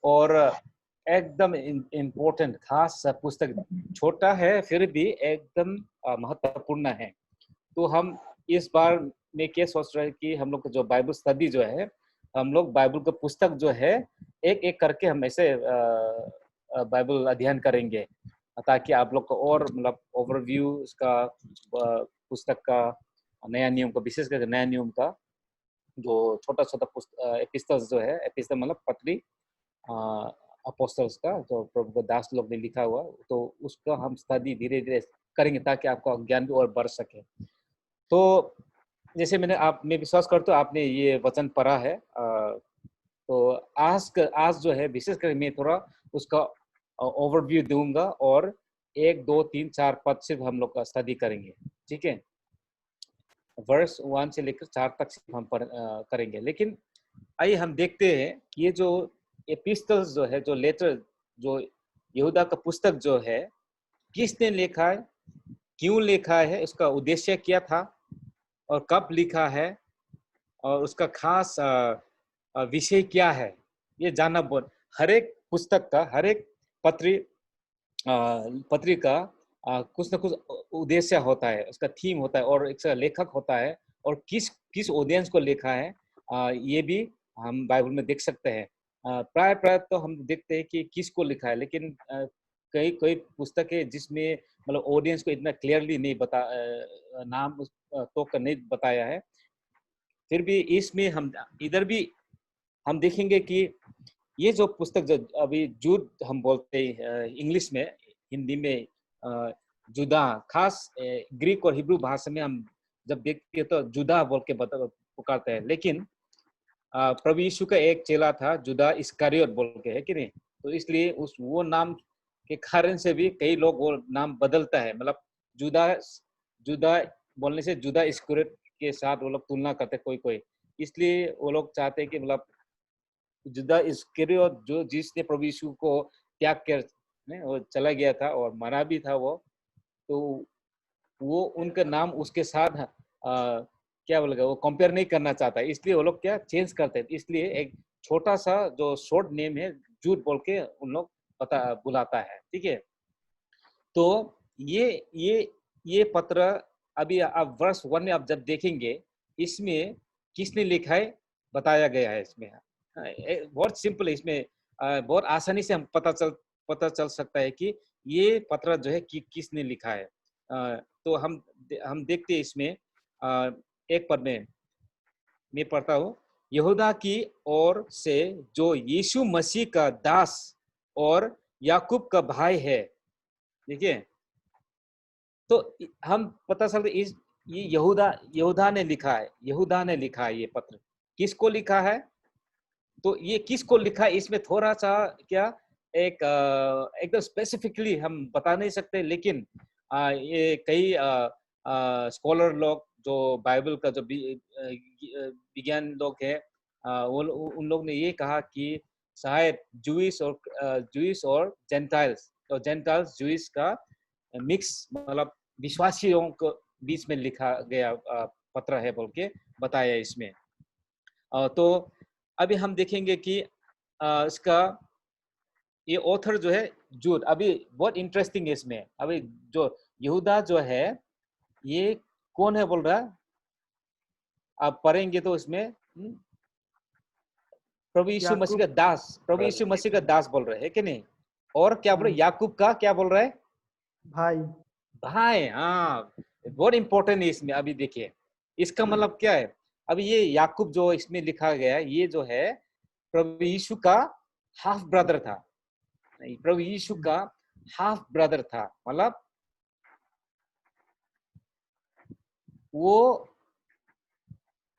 और एकदम इम्पोर्टेंट खास पुस्तक, छोटा है फिर भी एकदम महत्वपूर्ण है। तो हम इस बार में क्या सोच रहे हैं कि हम लोग जो बाइबल स्टडी जो है, हम लोग बाइबल का पुस्तक जो है एक एक करके हम ऐसे बाइबल अध्ययन करेंगे, ताकि आप लोग को और मतलब ओवरव्यू इसका पुस्तक का नया नियम का, विशेष करके नया नियम का जो छोटा छोटा एपिस्टल्स जो है, एपिस्टल मतलब पत्री अपोस्टल्स का जो प्रभु दास लोग ने लिखा हुआ, तो उसका हम स्टडी धीरे धीरे करेंगे ताकि आपका ज्ञान भी और बढ़ सके। तो जैसे मैं विश्वास करता हूँ आपने ये वचन पढ़ा है, तो आज जो है विशेषकर मैं थोड़ा उसका ओवरव्यू दूंगा और 1, 2, 3, 4 पद सिर्फ हम लोग का स्टडी करेंगे, ठीक है। वर्स 1 से लेकर 4 तक सिर्फ हम करेंगे। लेकिन आइए हम देखते हैं कि ये जो एपिस्टल्स जो है, जो लेटर, जो यहूदा का पुस्तक जो है, किसने लिखा है, क्यों लिखा है, उसका उद्देश्य क्या था और कब लिखा है और उसका खास विषय क्या है, ये जानना बहुत। हर एक पुस्तक का, हर एक पत्री का कुछ न कुछ उद्देश्य होता है, उसका थीम होता है और एक लेखक होता है, और किस किस ऑडियंस को लिखा है ये भी हम बाइबल में देख सकते हैं। प्राय तो हम देखते हैं कि किसको लिखा है, लेकिन कई कई पुस्तकें जिसमें मतलब ऑडियंस को इतना क्लियरली नहीं नाम तो नहीं बताया है। फिर भी इसमें हम इधर भी हम देखेंगे कि ये जो पुस्तक जो अभी जूद हम बोलते हैं इंग्लिश में, हिंदी में जुदा, खास ग्रीक और हिब्रू भाषा में हम जब देखते हैं तो जुदा बोल के पुकारते हैं। लेकिन प्रभु यीशु का एक चेला था जुदा इस्करियोत बोल के, है कि नहीं? तो इसलिए वो नाम के कारण से भी कई लोग वो नाम बदलता है, मतलब जुदा जुदा बोलने से जुदा इस्करियोत के साथ वो लोग तुलना करते कोई कोई, इसलिए वो लोग चाहते हैं कि मतलब जुदा इस्करियोत जो जिसने प्रभु यीशु को त्याग कर वो चला गया था और मरा भी था वो, तो वो उनका नाम उसके साथ क्या बोलेगा, वो कंपेयर नहीं करना चाहता, इसलिए वो लोग क्या चेंज करते हैं। इसलिए एक छोटा सा जो शॉर्ट नेम है जूड बोल के उन लोग बुलाता है, ठीक है। तो ये पत्र अभी आप वर्ष 1 में आप जब देखेंगे, इसमें किसने लिखा है बताया गया है। इसमें बहुत सिंपल है, इसमें बहुत आसानी से हम पता चल सकता है कि ये पत्र जो है किसने लिखा है। तो हम देखते हैं इसमें एक पद में मैं पढ़ता हूँ, यहूदा की ओर से जो यीशु मसीह का दास और याकूब का भाई है। देखिए, तो हम पता चलता इस ये यहूदा ने लिखा है, यहूदा ने लिखा है ये पत्र। किसको लिखा है? तो ये किसको लिखा है इसमें थोड़ा सा क्या एक एकदम स्पेसिफिकली हम बता नहीं सकते, लेकिन ये कई स्कॉलर लोग जो बाइबल का जो विज्ञान लोग है, उन लोग ने ये कहा कि शायद जूइस और जेंटाइल्स, तो जेंटाइल्स जूइस का मिक्स, मतलब विश्वासियों को बीच में लिखा गया पत्र है बोल के बताया इसमें। तो अभी हम देखेंगे कि इसका ये ऑथर जो है जूड, अभी बहुत इंटरेस्टिंग है इसमें। अभी जो यहूदा जो है ये कौन है बोल रहा है, आप पढ़ेंगे तो इसमें प्रभु यीशु मसीह का दास, प्रभु यीशु मसीह का दास बोल रहे हैं कि नहीं? और क्या बोल रहे, याकूब का क्या बोल रहा है? भाई। भाई, हाँ, बहुत इंपॉर्टेंट है इसमें। अभी देखिए इसका मतलब क्या है। अभी ये याकूब जो इसमें लिखा गया है, ये जो है प्रभु यीशु का हाफ ब्रदर था। प्रभु यीशु का हाफ ब्रदर था, मतलब वो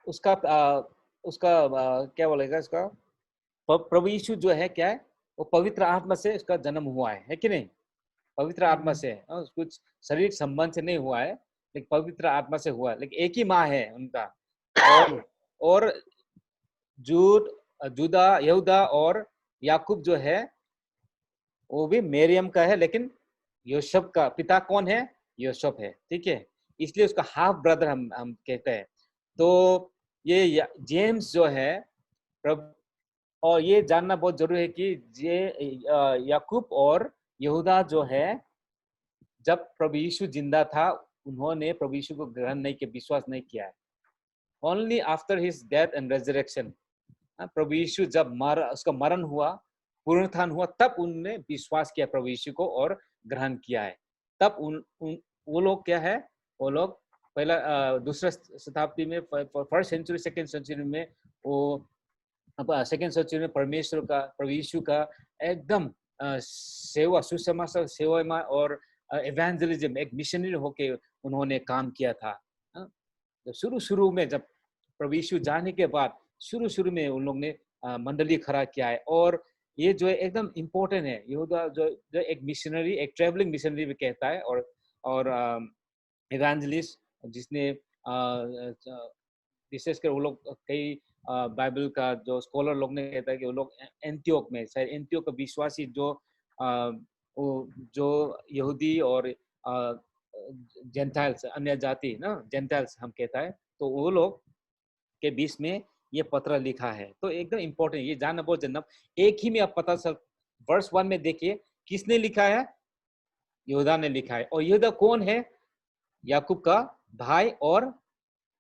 उसका क्या बोलेगा इसका, प्रभु यीशु जो है क्या है, वो पवित्र आत्मा से इसका जन्म हुआ है कि नहीं? पवित्र आत्मा से, कुछ शारीरिक संबंध से नहीं हुआ है, लेकिन पवित्र आत्मा से हुआ है। लेकिन एक ही माँ है उनका। और जुदा यहूदा और याकूब जो है वो भी मरियम का है, लेकिन यूसुफ का पिता कौन है? यूसुफ है, ठीक है। इसलिए उसका हाफ ब्रदर हम कहते हैं। तो ये जेम्स जो है और ये जानना बहुत जरूरी है कि ये याकूब और यहूदा जो है, जब प्रभु यीशु जिंदा था उन्होंने प्रभु यीशु को ग्रहण नहीं किया, विश्वास नहीं किया है। Only after his death and resurrection, प्रभु यीशु जब उसका मरण हुआ, पुनरुत्थान हुआ, तब उन्होंने विश्वास किया प्रभु यीशु को और ग्रहण किया है। तब वो लोग क्या है, वो लोग पहला दूसरा शताब्दी में, फर्स्ट सेंचुरी सेकेंड सेंचुरी में, वो सेकेंड सेंचुरी में परमेश्वर का, प्रभु यीशु का एकदम सेवा, सुसमाचार सेवा में और इवेंजलिज्म, एक मिशनरी होके उन्होंने काम किया था। शुरू में जब प्रभु यीशु जाने के बाद शुरू में उन लोग ने मंडली खड़ा किया है। और ये जो है एकदम इम्पोर्टेंट है, यहूदा जो एक मिशनरी, एक ट्रेवलिंग मिशनरी भी कहता है, और इवेंजलिस्ट, जिसने विशेषकर वो लोग कई बाइबल का जो स्कॉलर लोग ने कहता है कि वो लोग एंटियोक में, शायद एंटियोक का विश्वासी जो यहूदी और जेंटाइल्स, अन्य जाति ना, जेंटाइल्स हम कहता है, तो वो लोग के बीच में ये पत्र लिखा है। तो एकदम इम्पोर्टेंट, ये जानना बहुत जरूरी। एक ही में आप पता चल, वर्स 1 में देखिए किसने लिखा है, यहूदा ने लिखा है। और यहूदा कौन है, याकूब का भाई और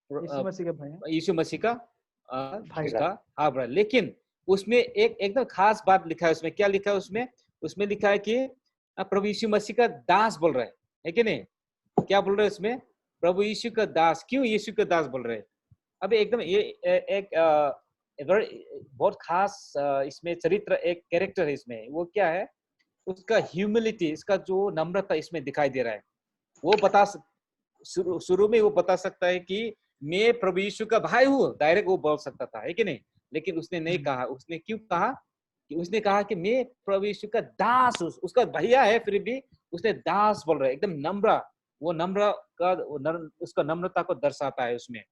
यीशु मसीह का भाई, यीशु मसीह का भाई उसका हाँ ब्रदर। लेकिन उसमें एक एकदम खास बात लिखा है, उसमें क्या लिखा है, उसमें लिखा है कि प्रभु यीशु मसीह का दास बोल रहे है कि नहीं? क्या बोल रहे हैं उसमें, प्रभु यीशु का दास। क्यों यीशु का दास बोल रहे हैं? अभी एकदम ये एक बहुत खास इसमें चरित्र, एक कैरेक्टर है इसमें। वो क्या है, उसका ह्यूमिलिटी, इसका जो नम्रता इसमें दिखाई दे रहा है। वो शुरू में वो बता सकता है कि मैं प्रभु यीशु का भाई हूँ, डायरेक्ट वो बोल सकता था, है कि नहीं? लेकिन उसने नहीं कहा। उसने क्यों कहा कि उसने कहा कि मैं प्रभु यीशु का दास हूँ। उसका भैया है, फिर भी उसने दास बोल रहा है, एकदम नम्र। वो नम्र का उसका नम्रता को दर्शाता है उसमें,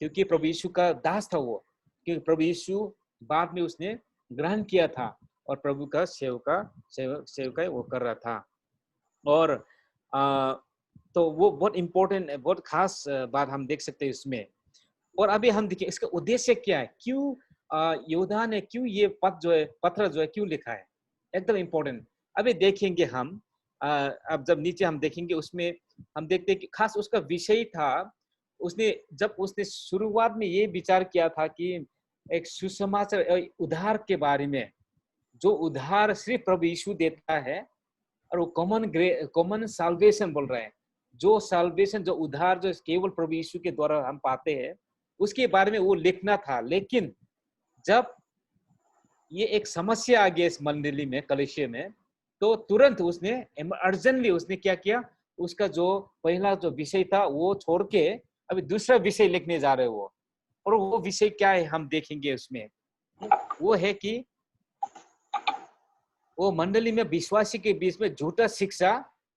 क्योंकि प्रभु यीशु का दास था वो। क्योंकि प्रभु यीशु बाद में उसने ग्रहण किया था और प्रभु का सेवका वो कर रहा था। और तो वो बहुत इम्पोर्टेंट, बहुत खास बात हम देख सकते हैं इसमें। और अभी हम देखिए इसका उद्देश्य क्या है, क्यों यहूदा ने क्यों ये पत्र जो है क्यों लिखा है, एकदम इम्पोर्टेंट। अभी देखेंगे हम, अब जब नीचे हम देखेंगे उसमें हम देखते हैं कि खास उसका विषय था। जब उसने शुरुआत में ये विचार किया था कि एक सुसमाचार उद्धार के बारे में, जो उद्धार सिर्फ प्रभु यीशु देता है, और वो कॉमन साल्वेशन बोल रहे हैं, जो साल्वेशन, जो उद्धार जो केवल प्रभु यीशु के द्वारा हम पाते हैं, उसके बारे में वो लिखना था। लेकिन जब ये एक समस्या आ गई इस मंडली में, कलीसिया में, तो तुरंत उसने अर्जेंटली उसने क्या किया, उसका जो पहला जो विषय था वो छोड़ के अभी दूसरा विषय लिखने जा रहे वो। और वो विषय क्या है हम देखेंगे उसमें। वो है कि वो मंडली में विश्वासी के बीच में झूठा शिक्षा,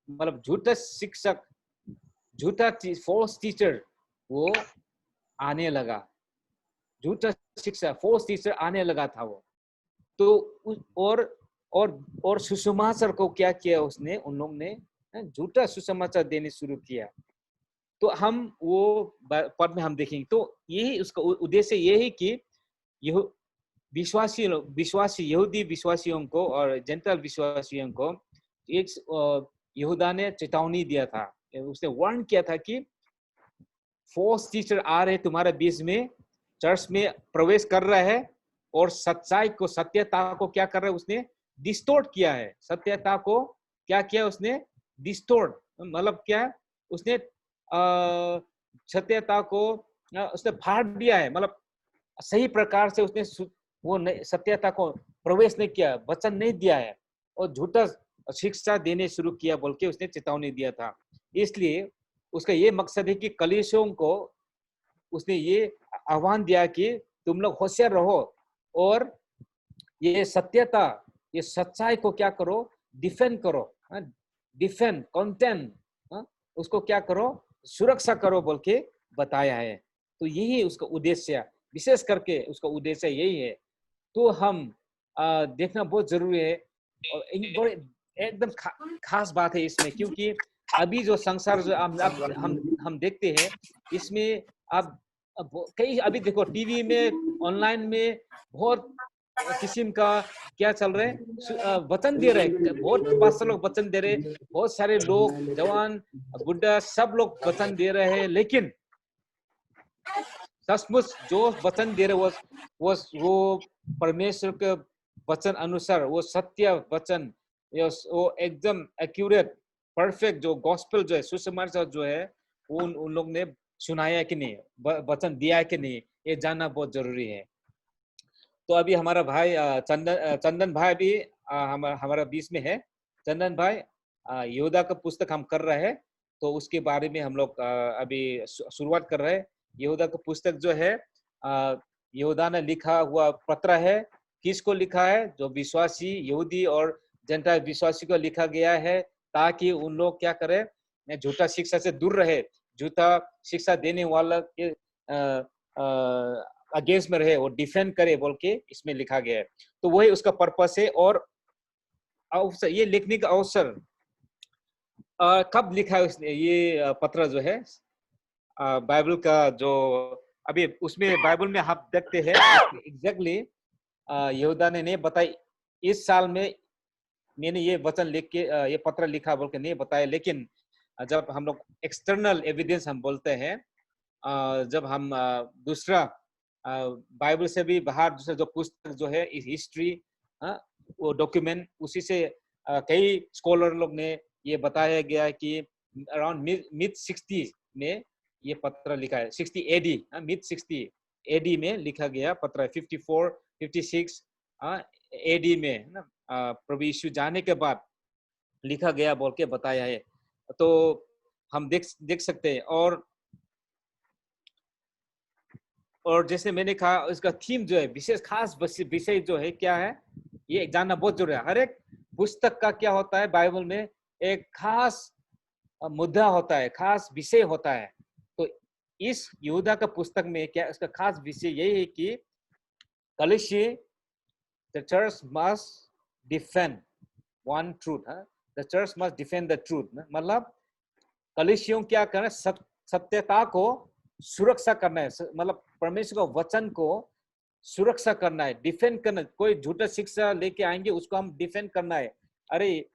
मतलब झूठा शिक्षक, झूठा फॉल्स टीचर वो आने लगा। झूठा शिक्षा, फॉल्स टीचर आने लगा था वो। तो और सुसमाचार को क्या किया उसने, उन लोग ने झूठा सुसमाचार देने शुरू किया। तो हम वो पद में हम देखेंगे। तो यही उसका उद्देश्य यही कि विश्वासी यहूदी विश्वासियों को और जेंटाइल विश्वासियों को एक यहूदा ने चेतावनी दिया था। उसने वार्न किया था कि फॉल्स टीचर आ रहे तुम्हारे बीच में, चर्च में प्रवेश कर रहा है और सच्चाई को, सत्यता को क्या कर रहा है, उसने डिस्टोर्ट किया है। सत्यता को क्या किया उसने, डिस्टोर्ट, मतलब क्या, उसने सत्यता को उसने फाड़ दिया है, मतलब सही प्रकार से उसने वो सत्यता को प्रवेश नहीं किया, वचन नहीं दिया है और झूठा शिक्षा देने शुरू किया बोल के उसने चेतावनी दिया था। इसलिए उसका ये मकसद है कि कलीसियों को उसने ये आह्वान दिया कि तुम लोग होशियार रहो और ये सत्यता, ये सच्चाई को क्या करो, डिफेंड करो, डिफेंड कंटेंट, उसको क्या करो, सुरक्षा करो बोल के बताया है। तो यही उसका उद्देश्य, विशेष करके उसका उद्देश्य यही है। तो हम देखना बहुत जरूरी है। और एकदम खास बात है इसमें, क्योंकि अभी जो संसार जो हम देखते हैं इसमें अब कई, अभी देखो टीवी में, ऑनलाइन में बहुत किस्म का क्या चल रहा है, वचन दे रहे हैं, बहुत पास्टर लोग वचन दे रहे, बहुत सारे लोग जवान बुढ़ा सब लोग वचन दे रहे हैं, लेकिन सचमुच जो वचन दे रहे वो परमेश्वर के वचन अनुसार, वो सत्य वचन, वो एकदम एक्यूरेट परफेक्ट जो गॉस्पेल जो है, सुसमाचार जो है, वो उन लोग ने सुनाया कि नहीं, वचन दिया कि नहीं, ये जानना बहुत जरूरी है। तो अभी हमारा भाई चंदन भाई भी हमारा बीच में है। चंदन भाई, योदा का पुस्तक हम कर रहे हैं, तो उसके बारे में हम लोग अभी शुरुआत कर रहे हैं। यहूदा का पुस्तक जो है, यहूदा ने लिखा हुआ पत्र है। किसको लिखा है? जो विश्वासी यहूदी और जनता विश्वासी को लिखा गया है, ताकि उन लोग क्या करें, झूठा शिक्षा से दूर रहे, झूठा शिक्षा देने वाला के अगेंस्ट में रहे, वो डिफेंड करे बोल के इसमें लिखा गया है। तो वही उसका पर्पस है। और ये लिखने का अवसर कब लिखा है उसने? ये पत्र जो है बाइबल का, जो अभी उसमें बाइबल में हम देखते हैं एग्जैक्टली यहूदा ने नहीं बताई इस साल में मैंने ये वचन लिख के ये पत्र लिखा बोल के नहीं बताया, लेकिन जब हम लोग एक्सटर्नल एविडेंस हम बोलते हैं, जब हम दूसरा बाइबल से भी बाहर दूसरा जो पुस्तक जो है हिस्ट्री, वो डॉक्यूमेंट, उसी से कई स्कॉलर लोग ने ये बताया गया कि अराउंड मिड 60 में ये पत्र लिखा है। 60 एडी, मिड 60 एडी में लिखा गया पत्र है। 54 56 एडी में ना प्रभु यीशु जाने के बाद लिखा गया बोल के बताया है। तो हम देख सकते हैं। और जैसे मैंने कहा, इसका थीम जो है, विशेष खास विषय जो है क्या है, ये जानना बहुत जरूरी है। हर एक पुस्तक का क्या होता है, बाइबल में एक खास मुद्दा होता है, खास विषय होता है। तो इस यहूदा का पुस्तक में क्या इसका खास विषय यही है कि कलीसिया, the church must defend one truth. The church must defend the truth, मतलब कलीसियों क्या करना, सत्यता को सुरक्षा करना है, मतलब परमेश्वर का वचन को सुरक्षा करना है, डिफेंड करना। कोई झूठा शिक्षा लेके आएंगे, उसको हम डिफेंड करना है। अरे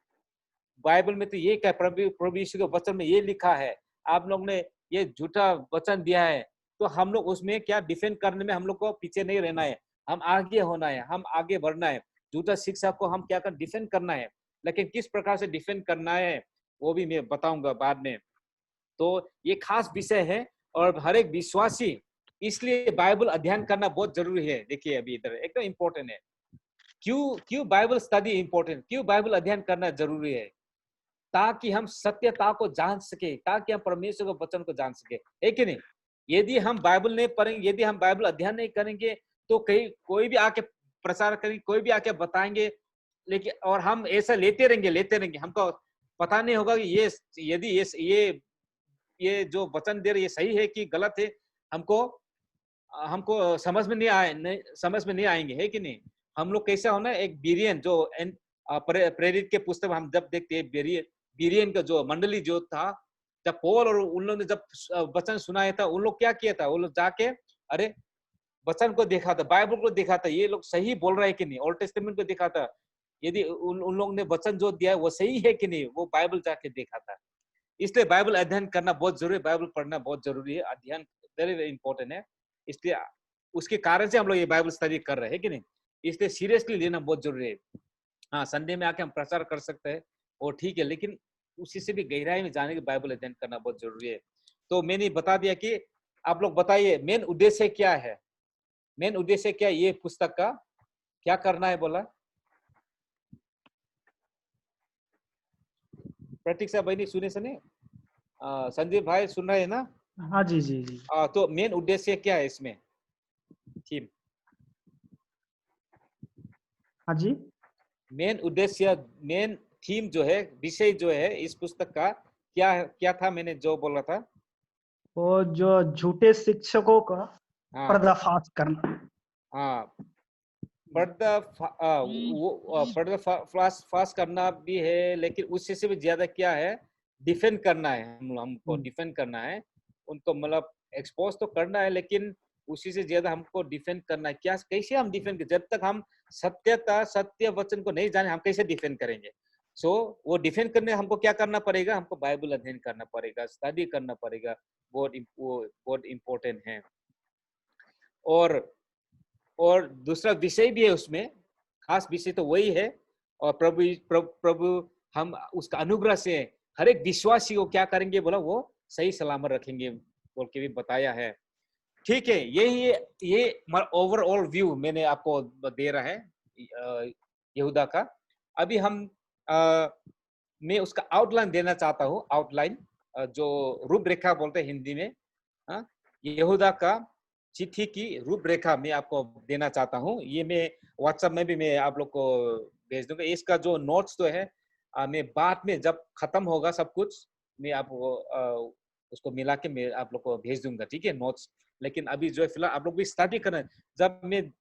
बाइबल में तो ये क्या, प्रभु यीशु के वचन में ये लिखा है, आप लोग ने ये झूठा वचन दिया है, तो हम लोग उसमें क्या डिफेंड करने में हम लोग को पीछे नहीं रहना है, हम आगे होना है, हम आगे बढ़ना है। झूठा शिक्षा को हम क्या कर डिफेंड करना है, लेकिन किस प्रकार से डिफेंड करना है वो भी मैं बताऊंगा बाद में। तो ये खास विषय है और हर एक विश्वासी, इसलिए बाइबल अध्ययन करना बहुत जरूरी है। देखिए अभी इधर एकदम इम्पोर्टेंट है। क्यों बाइबल स्टडी इम्पोर्टेंट, क्यों बाइबल अध्ययन करना जरूरी है? ताकि हम सत्यता को जान सके, ताकि हम परमेश्वर के वचन को जान सके, है कि नहीं? यदि हम बाइबल नहीं पढ़ेंगे, यदि हम बाइबल अध्ययन नहीं करेंगे, तो कहीं कोई भी आके प्रचार करेंगे, कोई भी आके बताएंगे, लेकिन और हम ऐसा लेते रहेंगे, हमको पता नहीं होगा कि ये यदि ये जो वचन दे रहे ये सही है कि गलत है, हमको समझ में नहीं आएंगे, है कि नहीं? हम लोग कैसा होना, एक बीरियन जो प्रेरित के पुस्तक हम जब देखते हैं, बीरियन का जो मंडली जो था, जब पौल और उन लोगों ने जब वचन सुनाया था, उन लोग क्या किया था, वो लोग जाके अरे वचन को देखा था, बाइबल को देखा था, ये लोग सही बोल रहे हैं कि नहीं, ओल्ड टेस्टामेंट को देखा था, यदि उन लोगों ने वचन जो दिया है वो सही है कि नहीं, वो बाइबल जाके देखा था। इसलिए बाइबल अध्ययन करना बहुत जरूरी है, बाइबल पढ़ना बहुत जरूरी है, अध्ययन वेरी वेरी इंपॉर्टेंट है। इसलिए उसके कारण से हम लोग ये बाइबल स्टडी कर रहे हैं कि नहीं, इसलिए सीरियसली लेना बहुत जरूरी है। हाँ, संडे में आके हम प्रचार कर सकते हैं और ठीक है, लेकिन उसी से भी गहराई में जाने के बाइबल अध्ययन करना बहुत जरूरी है। तो मैंने बता दिया कि आप लोग बताइए मेन उद्देश्य क्या है, मेन उद्देश्य क्या है ये पुस्तक का, क्या करना है बोला? प्रतीक्षा बहनी सुने सुने, संदीप भाई सुन रहे हैं ना? हाँ जी जी जी। तो मेन उद्देश्य क्या है इसमें, थीम? हाँ जी, मेन उद्देश्य, मेन थीम जो है, विषय जो है इस पुस्तक का क्या था, मैंने जो बोला था? वो जो झूठे शिक्षकों का हाँ पर्दाफाश करना। हाँ, पर्दाफाश करना भी है, लेकिन उससे से भी ज्यादा क्या है, डिफेंड करना है। हमको डिफेंड करना है, उनको मतलब एक्सपोज तो करना है, लेकिन उसी से ज्यादा हमको डिफेंड करना है। क्या कैसे हम डिफेंड, जब तक हम सत्य वचन को नहीं जाने हम कैसे डिफेंड करेंगे। सो वो डिफेंड करने हमको क्या करना पड़ेगा, हमको बाइबल अध्ययन करना पड़ेगा, स्टडी करना पड़ेगा, बहुत इम्पोर्टेंट है। और दूसरा विषय भी है उसमें, खास विषय तो वही है। और प्रभु हम उसका अनुग्रह से हर एक विश्वासी को क्या करेंगे बोला, वो सही सलामत रखेंगे बोल के भी बताया है। ठीक है, ये ओवरऑल व्यू मैंने आपको दे रहा है यहूदा का। अभी मैं उसका आउटलाइन देना चाहता हूँ, आउटलाइन जो रूपरेखा बोलते हैं हिंदी में। यहूदा का चिट्ठी की रूपरेखा मैं आपको देना चाहता हूँ। ये मैं व्हाट्सएप में भी मैं आप लोग को भेज दूंगा। इसका जो नोट्स तो है मैं बाद में जब खत्म होगा सब कुछ मैं आपको उसको मिला के मैं आप लोग को भेज दूंगा, ठीक है, नोट्स। लेकिन अभी जो है फिलहाल आप लोग भी स्टडी करना, जब मैं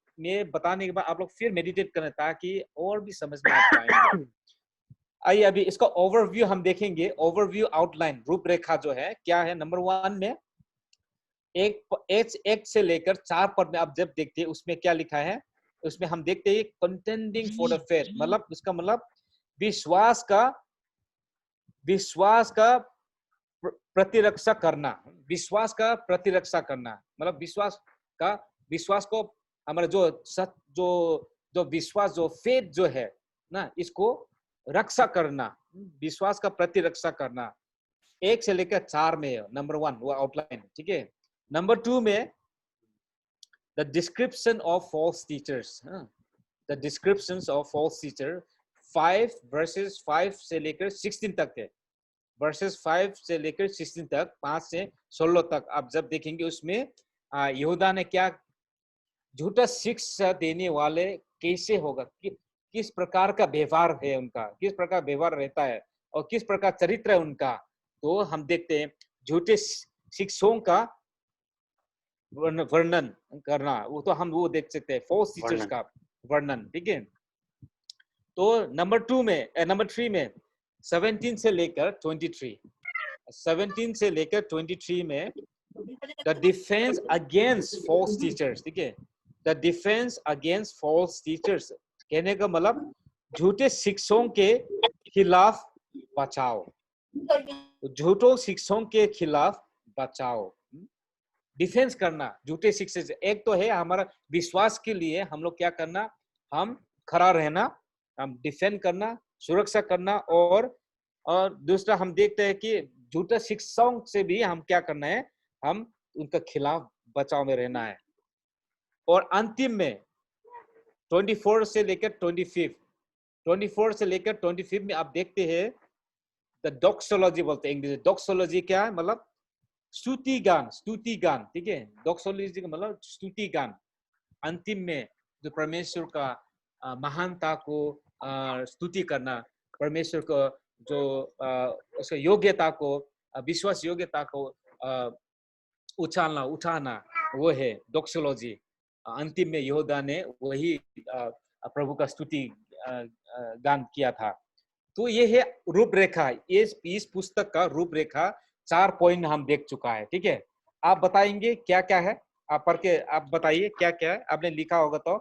बताने के बाद आप लोग फिर मेडिटेट करना ताकि और भी समझ में आ पाएंगे। आइए अभी इसका ओवरव्यू हम देखेंगे। ओवरव्यू आउटलाइन रूपरेखा जो है क्या है, नंबर 1 में एक से लेकर 4 पद में आप जब देखते हैं उसमें क्या लिखा है, उसमें हम देखते हैं कंटेंडिंग फॉर द फेथ, मतलब इसका मतलब विश्वास का प्रतिरक्षा करना, विश्वास का प्रतिरक्षा करना, मतलब विश्वास को हमारा जो विश्वास जो फेथ जो है ना, इसको रक्षा करना, विश्वास का प्रतिरक्षा करना। 1 से लेकर 4 में नंबर 1 वो आउटलाइन, ठीक है। नंबर 2 में the description of false teachers, the descriptions of false teacher 5 verses 5 से लेकर 16 तक है, वर्सेस 5 से लेकर 16 तक, 5 से 16 तक आप जब देखेंगे उसमें यहूदा ने क्या झूठा शिक्षा देने वाले कैसे होगा, किस प्रकार का व्यवहार है उनका, किस प्रकार व्यवहार रहता है और किस प्रकार चरित्र है उनका। तो हम देखते हैं झूठे शिक्षकों का वर्णन करना, वो तो हम वो देख सकते हैं, फॉल्स टीचर्स का वर्णन, ठीक है। तो नंबर 3 में 17 से लेकर 23, 17 से लेकर 23 में the defence against false teachers, ठीक है, the defence against false teachers कहने का मतलब झूठे शिक्षकों के खिलाफ बचाओ, झूठों शिक्षकों के खिलाफ बचाओ, डिफेंस करना झूठे शिक्षक से। एक तो है हमारा विश्वास के लिए हम लोग क्या करना, हम खड़ा रहना, हम डिफेंड करना, सुरक्षा करना, और दूसरा हम देखते हैं कि झूठे शिक्षकों से भी हम क्या करना है, हम उनके खिलाफ बचाव में रहना है। और अंतिम में 24 से लेकर 25 में आप देखते हैं द डॉक्सोलॉजी बोलते हैं इंग्लिश। डॉक्सोलॉजी क्या है, मतलब स्तुति गान, ठीक है। डॉक्सोलॉजी का मतलब स्तुति गान। अंतिम में जो परमेश्वर का महानता को स्तुति करना, परमेश्वर को जो उसका योग्यता को, विश्वास योग्यता को उठाना, वो है डॉक्सोलॉजी। अंतिम में यहूदा ने वही प्रभु का स्तुति गान किया था। तो ये है रूपरेखा, इस पुस्तक का रूपरेखा। 4 पॉइंट हम देख चुका है, ठीक है। आप बताएंगे क्या क्या है, आप पढ़ के आप बताइए क्या क्या है, आपने लिखा होगा तो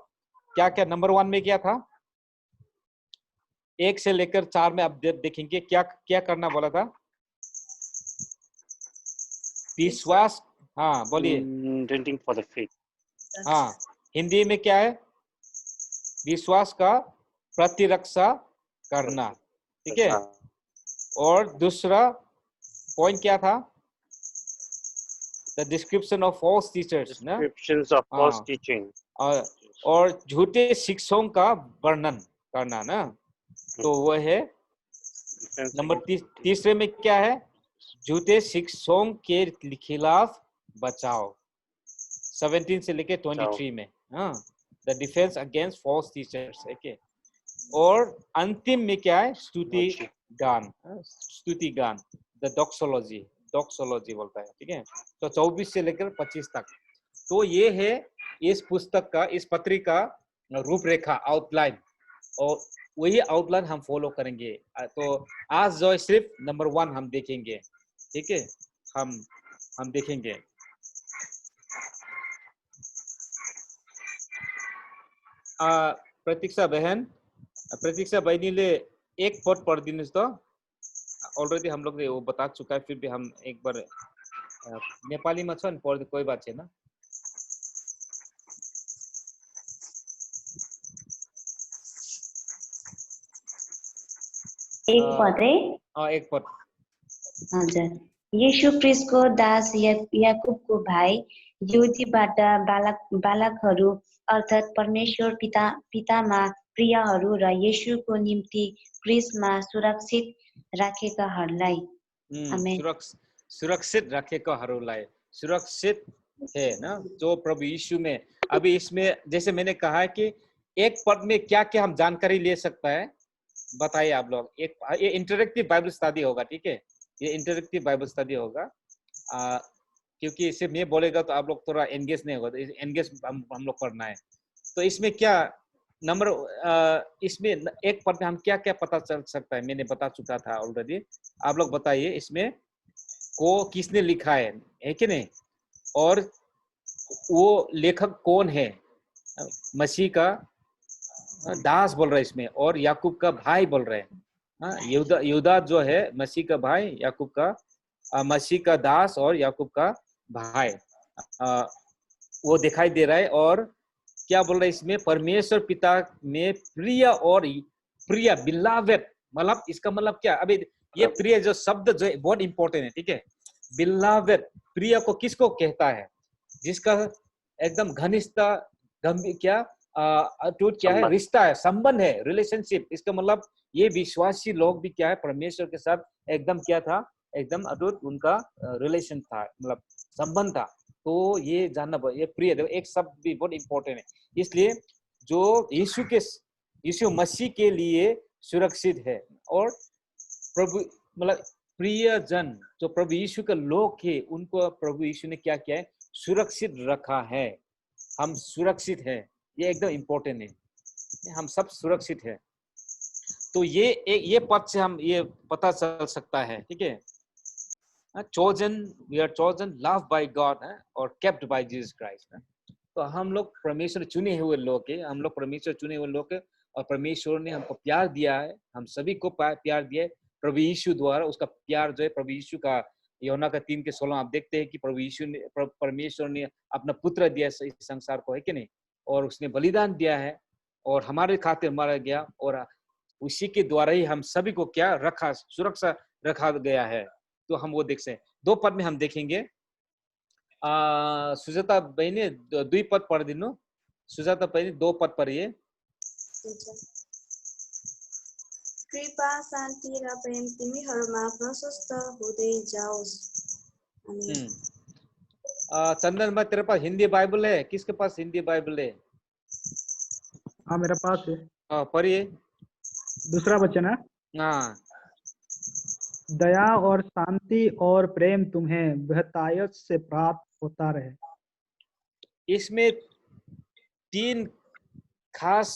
क्या क्या नंबर 1 में क्या था, 1 से लेकर 4 में आप देखेंगे क्या क्या करना बोला था। विश्वास, हाँ बोलिए। Contending for the faith. हाँ, हिंदी में क्या है, विश्वास का प्रतिरक्षा करना, ठीक है। और दूसरा पॉइंट क्या था, the description of false teachers ना, Descriptions of false teaching. और झूठे शिक्षकों का वर्णन करना ना, तो वो है नंबर 3 में क्या है, झूठे शिक्षकों के खिलाफ बचाव, 17 से लेके 23 में, हाँ, the defence against false teachers, okay. और अंतिम में क्या है, स्तुति गान, द डॉक्सोलॉजी बोलता है, ठीक है। तो 24 से लेकर 25 तक। तो ये है इस पुस्तक का, इस पत्रिका रूपरेखा, आउटलाइन, और वही आउटलाइन हम फॉलो करेंगे। तो आज जो है सिर्फ नंबर 1 हम देखेंगे, ठीक है, हम देखेंगे। प्रतीक्षा बहन, प्रतीक्षा बहिनीले एक पद पढिदिनुहोस् त। अलरेडी हम लोग ने वो बता चुका है, फिर भी हम एक बार नेपालीमा छ नि पढ्दै कोही बात छैन। एक पद है। एक पद। हजुर। येशू ख्रीष्टको दास याकुबको भाइ यहुदीबाट बालकहरू अर्थात् परमेश्वर पितामा प्रियहरू र येशूको निम्ति क्रूसमा सुरक्षित राखेकाहरूलाई। आमेन। सुरक्षित राखेकाहरूलाई, सुरक्षित है ना जो प्रभु यीशु में। अभी इसमें जैसे मैंने कहा है कि एक पद में क्या क्या हम जानकारी ले सकता है, बताइए आप लोग। ये इंटरेक्टिव बाइबल स्टडी होगा, ठीक है, ये इंटरेक्टिव बाइबल स्टडी होगा। क्योंकि इसे मैं बोलेगा तो आप लोग थोड़ा एंगेज नहीं होगा, तो एंगेज हम लोग करना है। तो इसमें क्या नंबर, इसमें एक पद में हम क्या क्या पता चल सकता है, मैंने बता चुका था ऑलरेडी। आप लोग बताइए इसमें को किसने लिखा है कि नहीं, और वो लेखक कौन है। मसीह का दास बोल रहे हैं इसमें, और याकूब का भाई बोल रहे हैं। यहूदा जो है मसीह का भाई, याकूब का मसीह का दास और याकूब का भाई, वो दिखाई दे रहा है। और क्या बोल रहा है इसमें, परमेश्वर पिता में प्रिय और प्रिय, बिलावेड, मतलब इसका मतलब क्या। अभी ये प्रिय जो शब्द जो है बहुत इंपॉर्टेंट है, ठीक है। बिलावेड, प्रिय को किसको कहता है, जिसका एकदम घनिष्ठता, गंभीर क्या अटूट क्या है, रिश्ता है, संबंध है, रिलेशनशिप। इसका मतलब ये विश्वासी लोग भी क्या है, परमेश्वर के साथ एकदम क्या था, एकदम अटूट उनका रिलेशन था, मतलब संबंध था। तो ये जानना, ये प्रिय एक शब्द भी बहुत इंपॉर्टेंट है। इसलिए जो यीशु मसीह के लिए सुरक्षित है, और प्रभु मतलब प्रियजन जो प्रभु यीशु के लोग है, उनको प्रभु यीशु ने क्या किया है, सुरक्षित रखा है। हम सुरक्षित है, ये एकदम इंपॉर्टेंट है, हम सब सुरक्षित है। तो ये पद से हम ये पता चल सकता है, ठीक है। chosen, we are chosen, loved by God, और kept by Jesus Christ। तो हम लोग परमेश्वर चुने हुए लोग हैं, हम लोग परमेश्वर चुने हुए लोग हैं, और परमेश्वर ने हमको प्यार दिया है, हम सभी को प्यार दिया है प्रभु यीशु द्वारा। उसका प्यार जो है प्रभु यीशु का, यूहन्ना का 3:16 आप देखते हैं कि प्रभु यीशु ने, परमेश्वर ने अपना पुत्र दिया इस संसार को, है कि नहीं, और उसने बलिदान दिया है और हमारे खातिर मारा गया, और उसी के द्वारा ही हम सभी को क्या रखा, सुरक्षा रखा गया है। तो हम वो देख सकते हैं। दो पद में हम देखेंगे। सुजाता बहिनी दुई पद पढिदिनु। सुजाता बहिनी दो पद पढिए। कृपा, शान्ति र प्रेम तिमीहरूमा प्रशस्त हुँदै जाओस्। आमीन। चंदन भाई, तेरे पास हिंदी बाइबल है? किसके पास हिंदी बाइबल है? हाँ मेरे पास है। पढ़िए दूसरा वचन है। हाँ। दया और शांति और प्रेम तुम्हें बहुतायत से प्राप्त होता रहे। इसमें तीन खास